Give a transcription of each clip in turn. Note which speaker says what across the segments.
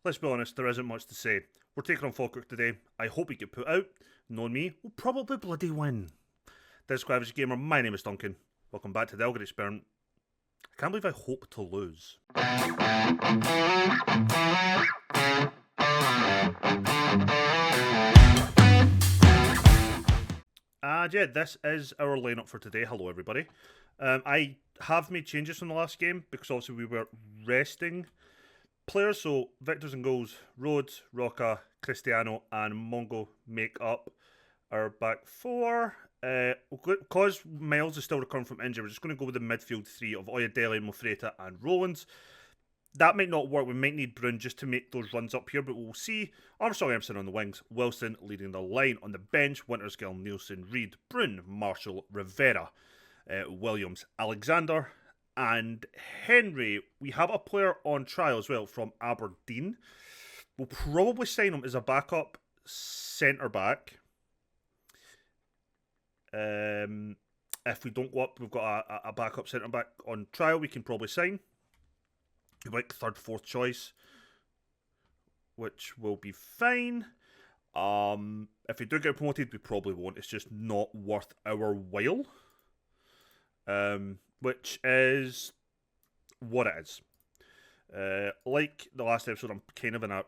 Speaker 1: Let's be honest, there isn't much to say. We're taking on Falkirk today. I hope we get put out. Knowing me, we'll probably bloody win. This is Gravity Gamer, my name is Duncan. Welcome back to the Elgin Experiment. I can't believe I hope to lose. And yeah, this is our lineup for today. Hello everybody. I have made changes from the last game because obviously we were resting players, so victors and goals, Rhodes, Roca, Cristiano and Mongo make up our back four. Because Miles is still recovering from injury, we're just going to go with the midfield three of Oyadele, Mofreta and Rowlands. That might not work. We might need Brun just to make those runs up here, but we'll see. Armstrong Emerson on the wings, Wilson leading the line. On the bench, Wintersgill, Nielsen, Reid, Brun, Marshall, Rivera, Williams, Alexander, and Henry. We have a player on trial as well from Aberdeen. We'll probably sign him as a backup centre-back. If we don't go up, we've got a backup centre-back on trial we can probably sign. Like third, fourth choice, which will be fine. If we do get promoted, we probably won't. It's just not worth our while. Which is what it is. Like the last episode, I'm kind of in a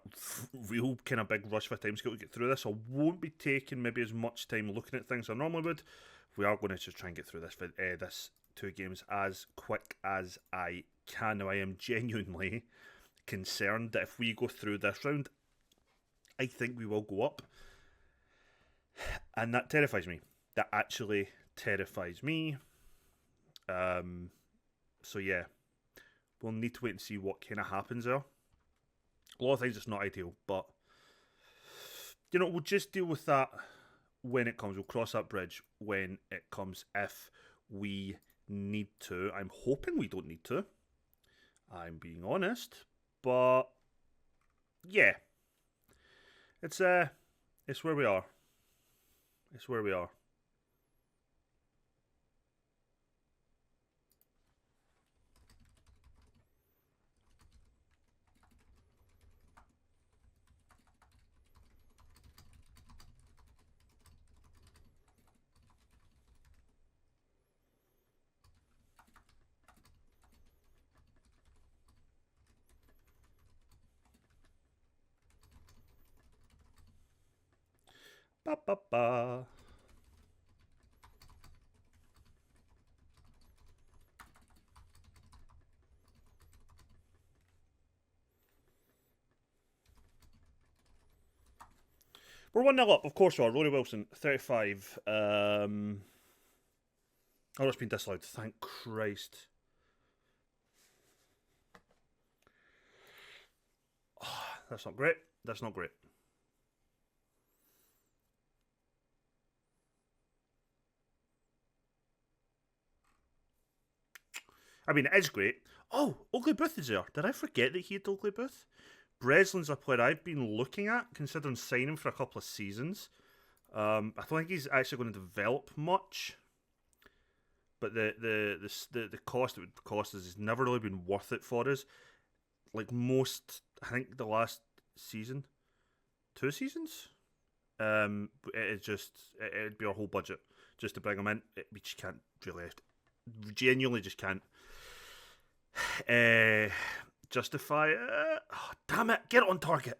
Speaker 1: real kind of big rush for time scale to get through this. I won't be taking maybe as much time looking at things as I normally would. We are going to just try and get through this for this 2 games as quick as I can. Now, I am genuinely concerned that if we go through this round, I think we will go up. And that terrifies me. That actually terrifies me. So yeah, we'll need to wait and see what kind of happens there. A lot of things it's not ideal, but you know, we'll just deal with that when it comes. We'll cross that bridge when it comes if we need to. I'm hoping we don't need to. I'm being honest, but yeah, it's where we are. It's where we are. Ba ba ba. We're 1-0 up, of course we are. Rory Wilson, 35. Oh, it's been disallowed. Thank Christ. Oh, that's not great. That's not great. I mean, it is great. Oh, Oakley Booth is there. Did I forget that he had Oakley Booth? Breslin's a player I've been looking at, considering signing for a couple of seasons. I don't think he's actually going to develop much. But the cost it would cost us has never really been worth it for us. Like most, I think the last season, 2 seasons, it'd be our whole budget just to bring him in. We just can't really, genuinely just can't justify it. Oh, damn it, get it on target.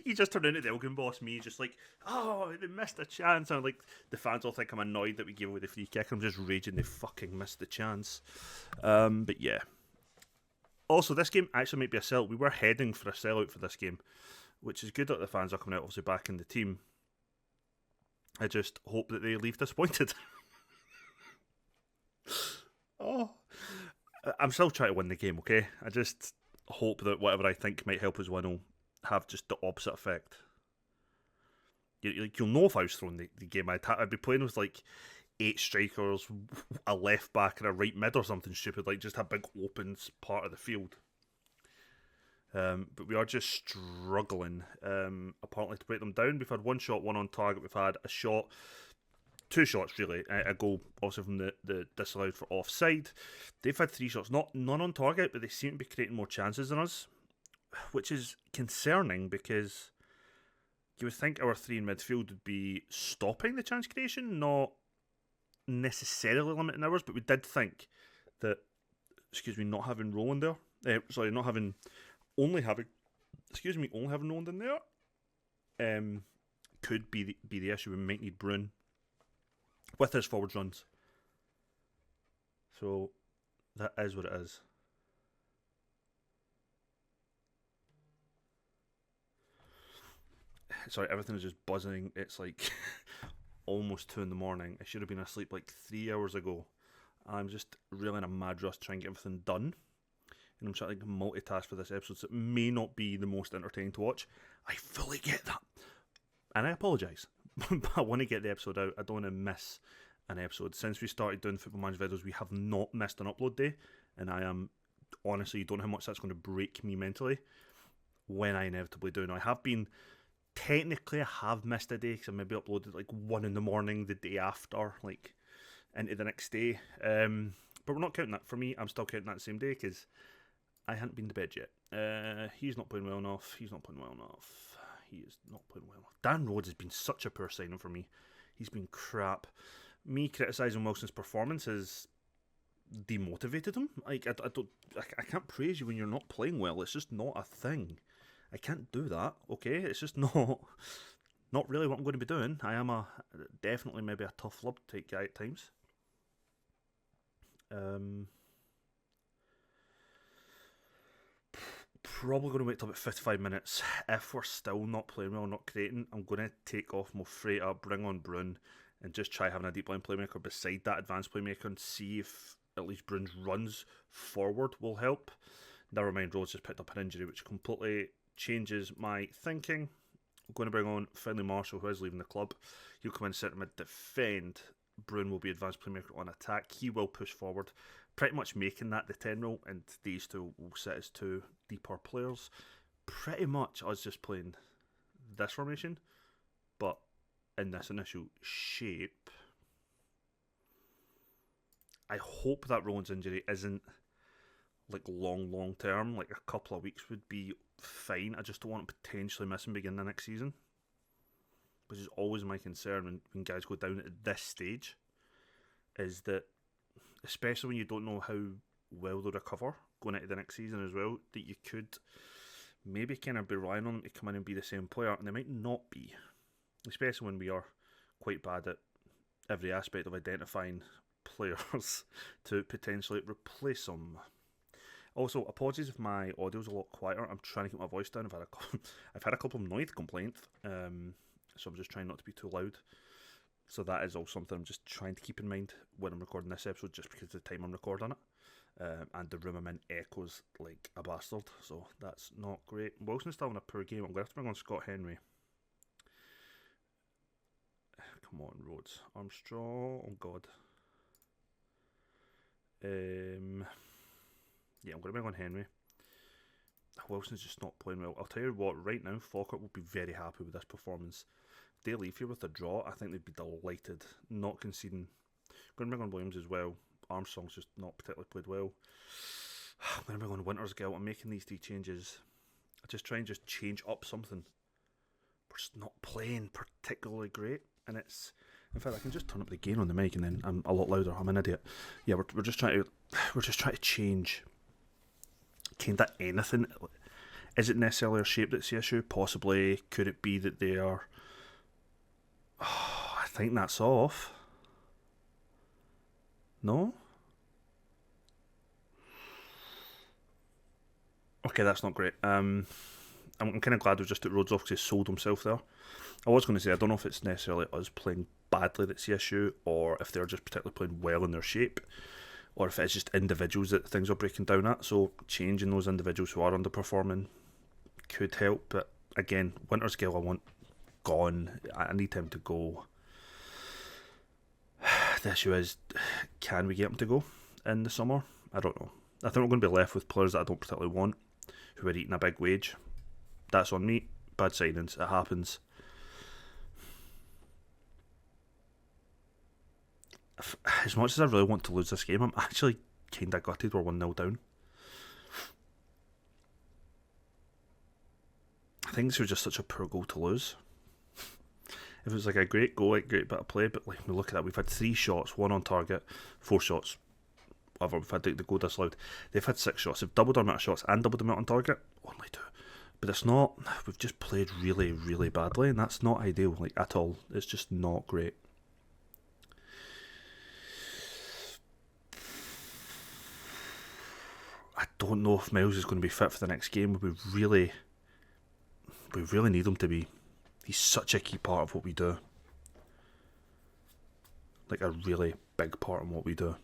Speaker 1: He just turned into the Elgin boss, me just like, oh, they missed a chance. And like, the fans all think I'm annoyed that we gave away the free kick. I'm just raging they fucking missed the chance. But yeah. Also, this game actually might be a sell. We were heading for a sellout for this game, which is good that the fans are coming out, obviously, back in the team. I just hope that they leave disappointed. Oh, I'm still trying to win the game, okay? I just hope that whatever I think might help us win will have just the opposite effect. You'll know if I was throwing the game. I'd be playing with like 8 strikers, a left back and a right mid or something stupid, like just a big open part of the field. But we are just struggling, apparently, to break them down. We've had 1 shot, 1 on target. We've had a shot, 2 shots really, a goal also from the disallowed for offside. They've had 3 shots, none on target, but they seem to be creating more chances than us. which is concerning because you would think our three in midfield would be stopping the chance creation, not necessarily limiting ours, but we did think that, not having Roland there, not having, only having, only having Roland in there, could be the issue. We might need Bruin with his forwards runs. So that is what it is. Sorry, everything is just buzzing. It's like almost 2 in the morning. I should have been asleep like 3 hours ago. I'm just really in a mad rush trying to get everything done. And I'm trying to multitask for this episode, so it may not be the most entertaining to watch. I fully get that. And I apologise. But I want to get the episode out. I don't want to miss an episode. Since we started doing Football Manager videos, we have not missed an upload day. And I am, honestly, don't know how much that's going to break me mentally when I inevitably do. Now, technically I have missed a day because I maybe uploaded like 1 in the morning the day after, like into the next day. But we're not counting that. For me, I'm still counting that the same day because I hadn't been to bed yet. He's not playing well enough. He is not playing well enough. Dan Rhodes has been such a poor signing for me. He's been crap. Me criticising Wilson's performance has demotivated him. Like I can't praise you when you're not playing well. It's just not a thing. I can't do that, okay? It's just not really what I'm going to be doing. I am definitely maybe a tough love type guy at times. Probably going to wait till about 55 minutes. If we're still not playing well, not creating, I'm going to take off Mo Freyta, bring on Bruin, and just try having a deep line playmaker beside that advanced playmaker and see if at least Bruin's runs forward will help. Never mind, Rhodes just picked up an injury, which completely changes my thinking. I'm going to bring on Finlay Marshall, who is leaving the club. He'll come in centre mid defend. Bruin will be advanced playmaker on attack. He will push forward, pretty much making that the 10 role, and these two will sit as two deeper players. Pretty much us just playing this formation, but in this initial shape. I hope that Roland's injury isn't like long term, like a couple of weeks would be fine. I just don't want to potentially miss him beginning the next season, which is always my concern when guys go down at this stage, is that especially when you don't know how well they'll recover going into the next season as well, that you could maybe kind of be relying on them to come in and be the same player, and they might not be, especially when we are quite bad at every aspect of identifying players to potentially replace them. Also, apologies if my audio's a lot quieter. I'm trying to keep my voice down. I've had a couple of noise complaints, so I'm just trying not to be too loud. So that is all something I'm just trying to keep in mind when I'm recording this episode, just because of the time I'm recording it. And the room I'm in echoes like a bastard, so that's not great. Wilson's still in a poor game. I'm going to have to bring on Scott Henry. Come on, Rhodes. Armstrong. Oh, God. Yeah, I'm going to bring on Henry. Wilson's just not playing well. I'll tell you what, right now, Falkirk will be very happy with this performance. If they leave here with a draw, I think they'd be delighted. Not conceding. I'm going to bring on Williams as well. Armstrong's just not particularly played well. I'm going to bring on Wintersgill. I'm making these 3 changes. I just try and just change up something. We're just not playing particularly great. And it's... In fact, I can just turn up the gain on the mic and then I'm a lot louder. I'm an idiot. Yeah, we're just trying to change kind of anything. Is it necessarily our shape that's the issue? Possibly. Could it be that they are... Oh, I think that's off. No? Okay, that's not great. I'm kind of glad we just took Rhodes off because he sold himself there. I was going to say, I don't know if it's necessarily us playing badly that's the issue, or if they're just particularly playing well in their shape, or if it's just individuals that things are breaking down at. So changing those individuals who are underperforming could help. But again, Wintersgill I want gone. I need him to go. The issue is, can we get him to go in the summer? I don't know. I think we're going to be left with players that I don't particularly want, who are eating a big wage. That's on me. Bad signings. It happens. As much as I really want to lose this game, I'm actually kind of gutted we're 1-0 down. I think this was just such a poor goal to lose. If it was like a great goal, like great bit of play, but like we look at that, we've had 3 shots, 1 on target, 4 shots, whatever. We've had the goal disallowed. They've had 6 shots. They've doubled our amount of shots and doubled the amount on target. Only 2. But it's not. We've just played really, really badly, and that's not ideal, like at all. It's just not great. I don't know if Miles is going to be fit for the next game. We really need him to be. He's such a key part of what we do. Like a really big part in what we do.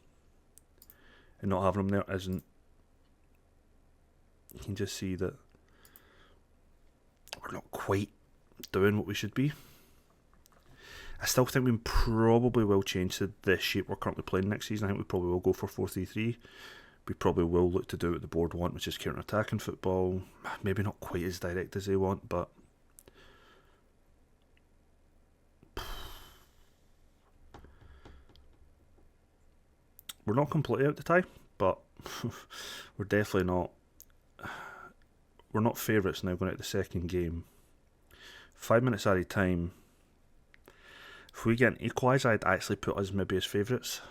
Speaker 1: And not having him there isn't. You can just see that we're not quite doing what we should be. I still think we probably will change to the shape we're currently playing next season. I think we probably will go for 4-3-3. We probably will look to do what the board want, which is counter-attacking football. Maybe not quite as direct as they want, but we're not completely out to tie, but we're definitely not. We're not favourites now going out the second game. 5 minutes added time. If we get an equaliser, I'd actually put us maybe as favourites.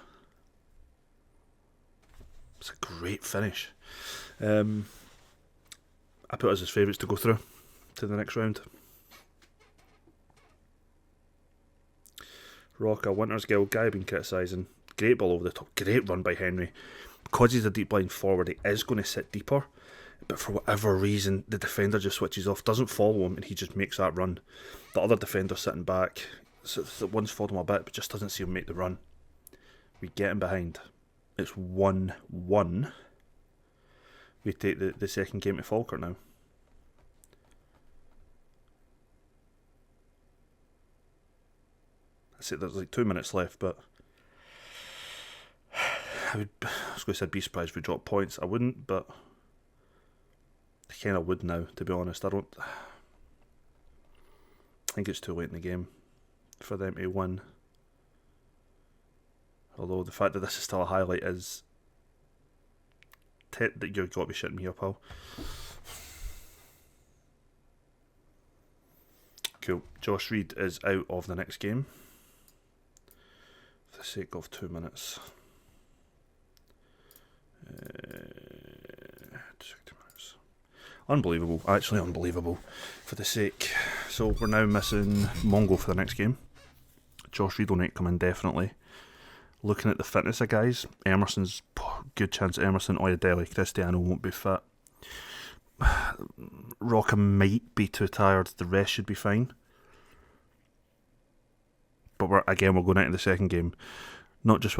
Speaker 1: It's a great finish. I put us as favourites to go through to the next round. Roca, Winter's Guild, guy been criticising. Great ball over the top. Great run by Henry. Because he's a deep line forward, he is going to sit deeper. But for whatever reason, the defender just switches off, doesn't follow him, and he just makes that run. The other defender sitting back, so the one's followed him a bit, but just doesn't see him make the run. We get him behind. It's 1-1. We take the second game to Falkirk now. I say there's like 2 minutes left, but I was going to say I'd be surprised if we dropped points. I wouldn't, but I kind of would now, to be honest. I think it's too late in the game for them to win. Although the fact that this is still a highlight is that you've got to be shitting me up, pal. Cool. Josh Reed is out of the next game for the sake of 2 minutes. 2 minutes. Unbelievable. Actually unbelievable for the sake. So we're now missing Mongo for the next game. Josh Reed will not come in definitely. Looking at the fitness of guys, Emerson's good chance. Emerson, Oyedele, Cristiano won't be fit. Roca might be too tired. The rest should be fine. But we're going into the second game, not just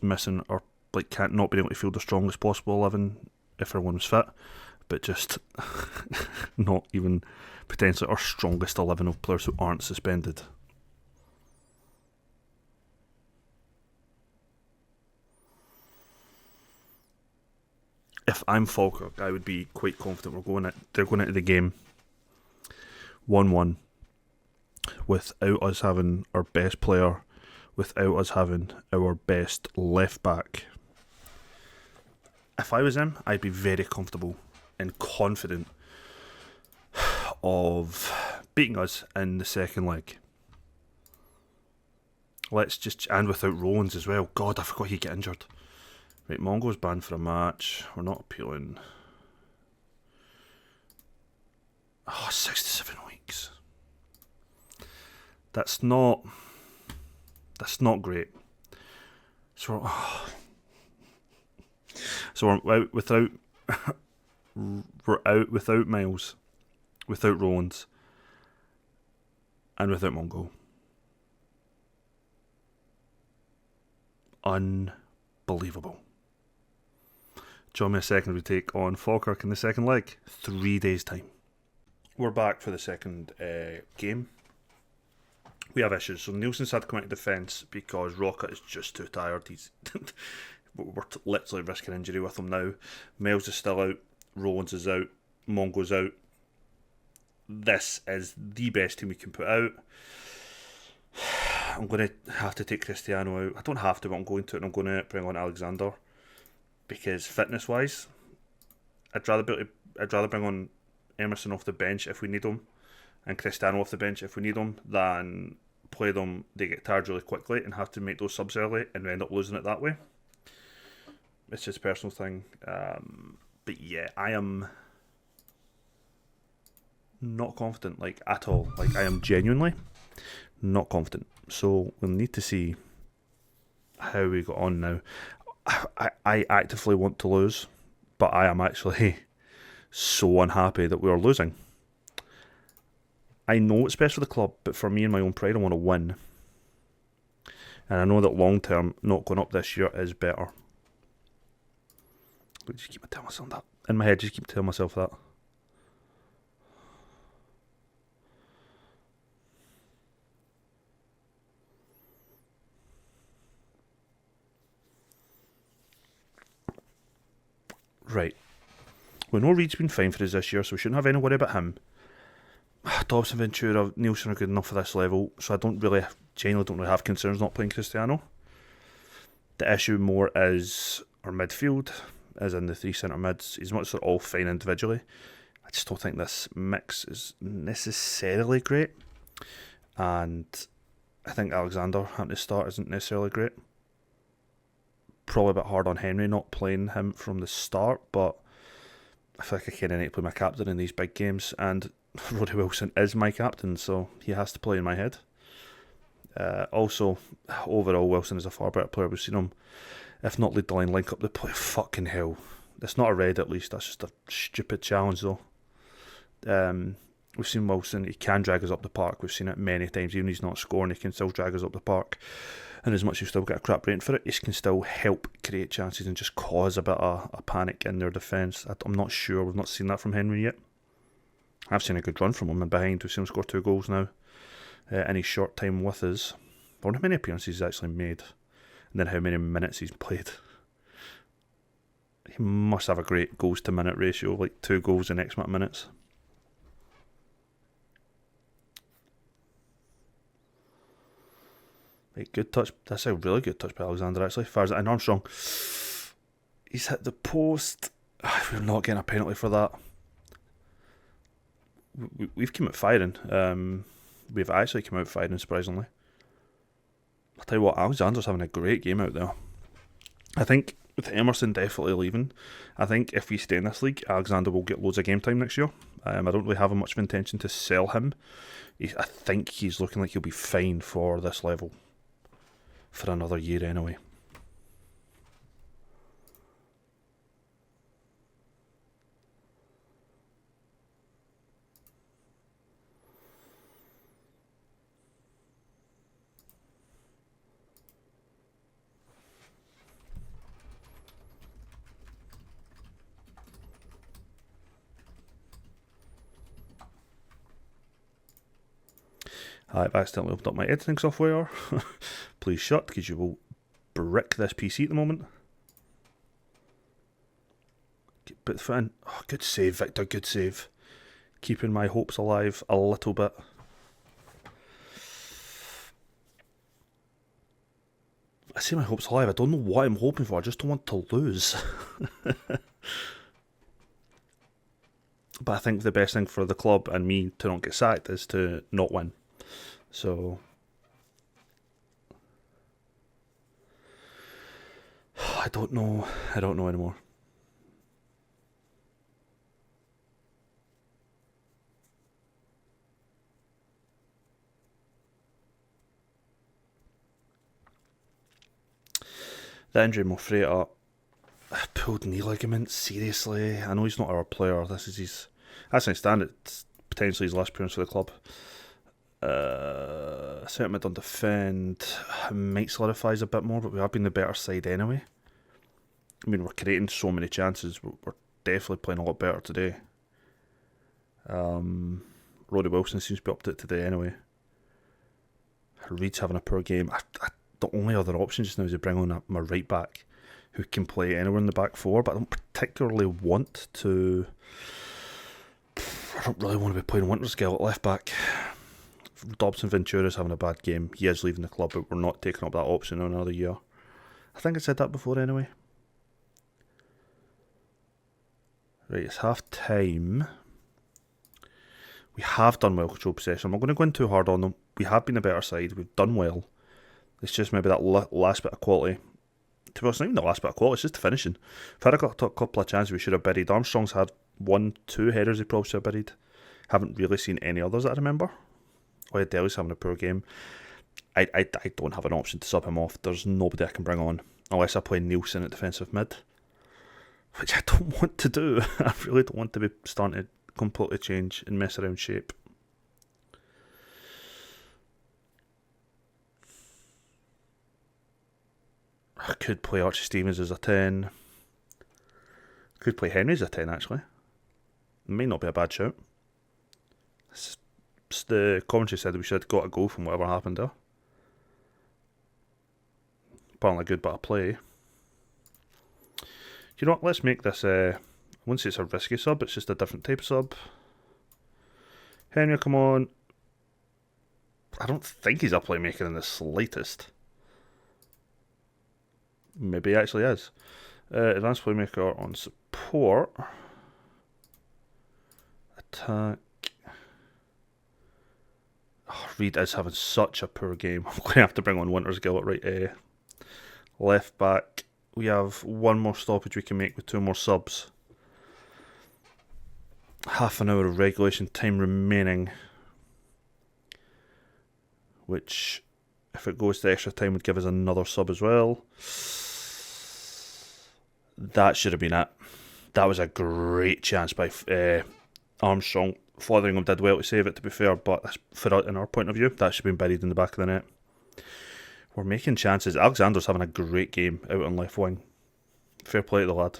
Speaker 1: missing or not being able to field the strongest possible 11 if everyone was fit, but just not even potentially our strongest 11 of players who aren't suspended. If I'm Falkirk, I would be quite confident they're going into the game 1-1 without us having our best player, without us having our best left back. If I was him, I'd be very comfortable and confident of beating us in the second leg. And without Rowlands as well. God, I forgot he'd get injured. Right, Mongo's banned for a match. We're not appealing. 6 to 7 weeks. That's not great. So we're out without Miles, without Rowlands, and without Mongo. Unbelievable. Join me a second. We take on Falkirk in the second leg. 3 days' time. We're back for the second game. We have issues. So Nielsen's had to come out of defence because Roca is just too tired. We're literally risking injury with him now. Miles is still out. Rowlands is out. Mongo's out. This is the best team we can put out. I'm going to have to take Cristiano out. I don't have to, but I'm going to, and I'm going to bring on Alexander because fitness-wise, I'd rather bring on Emerson off the bench if we need him, and Cristiano off the bench if we need him, than play them, they get tired really quickly and have to make those subs early and we end up losing it that way. It's just a personal thing. But yeah, I am not confident, like, at all. Like, I am genuinely not confident. So we'll need to see how we got on now. I actively want to lose, but I am actually so unhappy that we are losing. I know it's best for the club, but for me and my own pride, I want to win. And I know that long term, not going up this year is better. But just keep telling myself that. In my head, just keep telling myself that. Right. We know Reed's been fine for us this year, so we shouldn't have any worry about him. Dobson, Ventura, Nielsen are good enough for this level, so I genuinely don't really have concerns not playing Cristiano. The issue more is our midfield, as in the three centre mids. As much as they're all fine individually, I just don't think this mix is necessarily great. And I think Alexander having to start isn't necessarily great. Probably a bit hard on Henry not playing him from the start, but I feel like I kind of need to play my captain in these big games, and Roddy Wilson is my captain, so he has to play in my head. Also, overall, Wilson is a far better player. We've seen him, if not lead the line, link up the play. Fucking hell. It's not a red, at least. That's just a stupid challenge, though. We've seen Wilson. He can drag us up the park. We've seen it many times. Even if he's not scoring, he can still drag us up the park. And as much as you've still got a crap rating for it, he can still help create chances and just cause a bit of a panic in their defence. I'm not sure. We've not seen that from Henry yet. I've seen a good run from him and behind. We've seen him score 2 goals now in his short time with us. I wonder how many appearances he's actually made, and then how many minutes he's played. He must have a great goals to minute ratio, like 2 goals in X amount of minutes. Right, good touch. That's a really good touch by Alexander, actually. Fires it in. Armstrong. He's hit the post. We're not getting a penalty for that. We've come out firing. We've actually come out firing, surprisingly. I'll tell you what, Alexander's having a great game out there. I think with Emerson definitely leaving, I think if we stay in this league, Alexander will get loads of game time next year. I don't really have much of intention to sell him. I think he's looking like he'll be fine for this level for another year anyway. I've accidentally opened up my editing software. Please shut, because you will brick this PC at the moment. Put the foot in. Oh, good save, Victor, good save. Keeping my hopes alive a little bit. I say my hopes alive, I don't know what I'm hoping for, I just don't want to lose. But I think the best thing for the club and me to not get sacked is to not win. So I don't know anymore. The injury Mofreta, pulled knee ligament, seriously. I know he's not our player. This is his, as I stand, it's potentially his last appearance for the club. Sentiment on defend might solidifies a bit more, but we have been the better side anyway. I mean, we're creating so many chances. We're definitely playing a lot better today. Roddy Wilson seems to be up to it today anyway. Reed's having a poor game. The only other option just now is to bring on my right back who can play anywhere in the back four, but I don't particularly want to. I don't really want to be playing Wintersgill at left back. Dobson Ventura's having a bad game. He is leaving the club, but we're not taking up that option in another year. I think I said that before anyway. Right, it's half time. We have done well control possession. I'm not going to go in too hard on them. We have been the better side. We've done well. It's just maybe that last bit of quality. To be honest, not even the last bit of quality, it's just the finishing. We've had a couple of chances we should have buried. Armstrong's had 1-2 headers he probably should have buried. Haven't really seen any others that I remember. Oyedele's having a poor game. I don't have an option to sub him off. There's nobody I can bring on unless I play Nielsen at defensive mid, which I don't want to do. I really don't want to be starting to completely change and mess around shape. I could play Archie Stevens as a 10. Could play Henry as a 10 actually. It may not be a bad shout. The commentary said we should have got a goal from whatever happened there. Apparently a good bit of play. You know what, let's make this, I wouldn't say it's a risky sub, it's just a different type of sub. Henry, come on. I don't think he's a playmaker in the slightest. Maybe he actually is. Advanced playmaker on support. Attack. Oh, Reed is having such a poor game. I'm going to have to bring on Winter's Gill at right left back. We have one more stoppage we can make with 2 more subs. Half an hour of regulation time remaining. Which, if it goes to extra time, would give us another sub as well. That should have been it. That was a great chance by Armstrong. Fotheringham did well to save it, to be fair, but in our point of view, that should have been buried in the back of the net. We're making chances. Alexander's having a great game out on left wing. Fair play to the lad.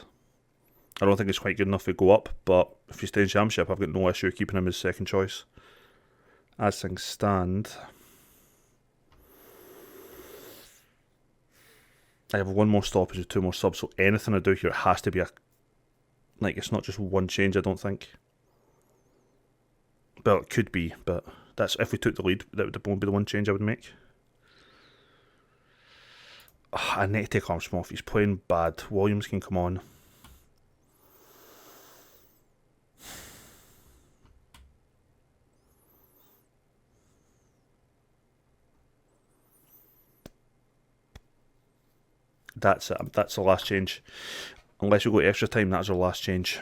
Speaker 1: I don't think it's quite good enough to go up, but if you stay in Championship, I've got no issue keeping him as second choice. As things stand, I have one more stoppage with 2 more subs, so anything I do here, it has to be it's not just one change, I don't think. Well, it could be, but that's if we took the lead, that would be the one change I would make. I need to take Armstrong off. He's playing bad. Williams can come on. That's it. That's the last change. Unless we go to extra time, that's our last change.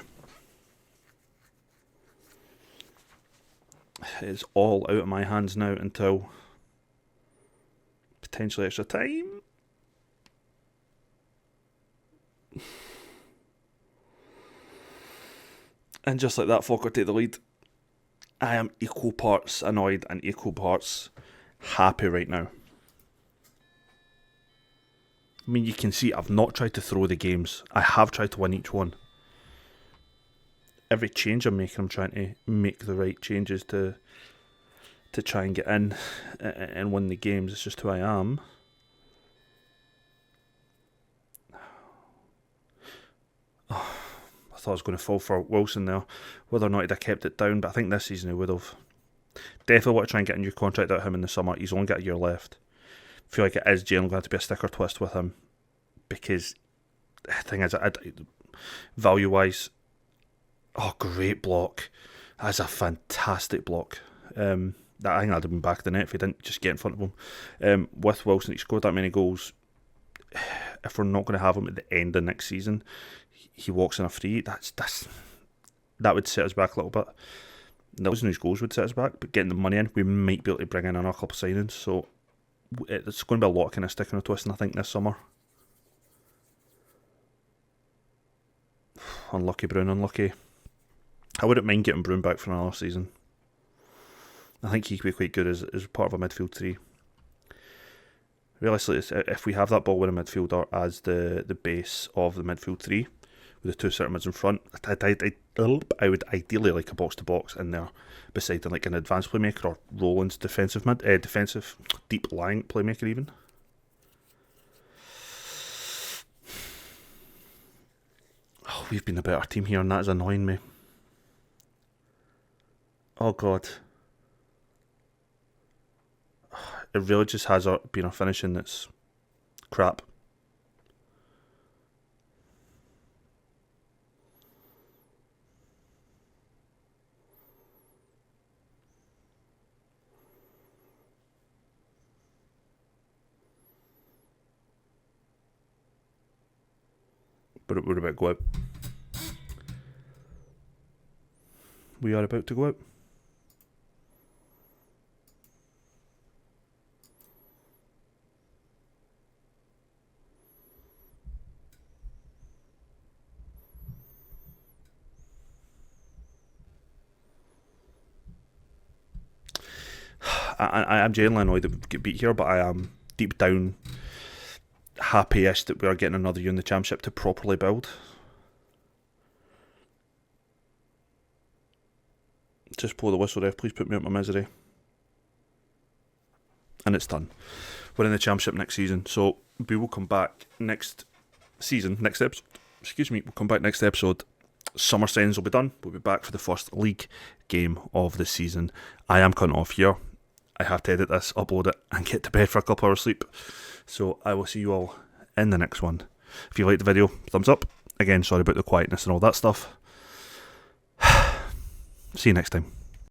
Speaker 1: It's all out of my hands now until potentially extra time. And just like that, Falkirk take the lead. I am equal parts annoyed and equal parts happy right now. I mean, you can see I've not tried to throw the games. I have tried to win each one. Every change I'm making, I'm trying to make the right changes to try and get in and win the games. It's just who I am. Oh, I thought I was going to fall for Wilson there. Whether or not he'd have kept it down, but I think this season he would have. Definitely want to try and get a new contract out of him in the summer. He's only got a year left. I feel like it is generally going to be a sticker twist with him because the thing is, value-wise, oh, great block. That's a fantastic block. I think that'd have been back of the net if he didn't just get in front of him. With Wilson, he scored that many goals. If we're not going to have him at the end of next season, he walks in a free. That would set us back a little bit. Losing his goals would set us back, but getting the money in, we might be able to bring in another couple of signings. So it's going to be a lot of kind of sticking or twisting, I think, this summer. Unlucky Brown, unlucky. I wouldn't mind getting Brown back for another season. I think he could be quite good as part of a midfield 3. Realistically, if we have that ball-winning midfielder as the base of the midfield 3, with the 2 centre mids in front, I would ideally like a box-to-box in there, beside like an advanced playmaker or Roland's defensive deep lying playmaker even. Oh, we've been a better team here, and that is annoying me. Oh God. It really just has been a finishing that's crap. But we're about to go out. We are about to go out. I am genuinely annoyed that we get beat here, but I am deep down happy-ish that we are getting another year in the championship to properly build. Just blow the whistle, ref. Please put me out my misery. And it's done. We're in the championship next season, so we will come back next season, next episode. Excuse me, we'll come back next episode. Summer signings will be done. We'll be back for the first league game of the season. I am cutting off here. I have to edit this, upload it, and get to bed for a couple hours sleep. So I will see you all in the next one. If you liked the video, thumbs up. Again, sorry about the quietness and all that stuff. See you next time.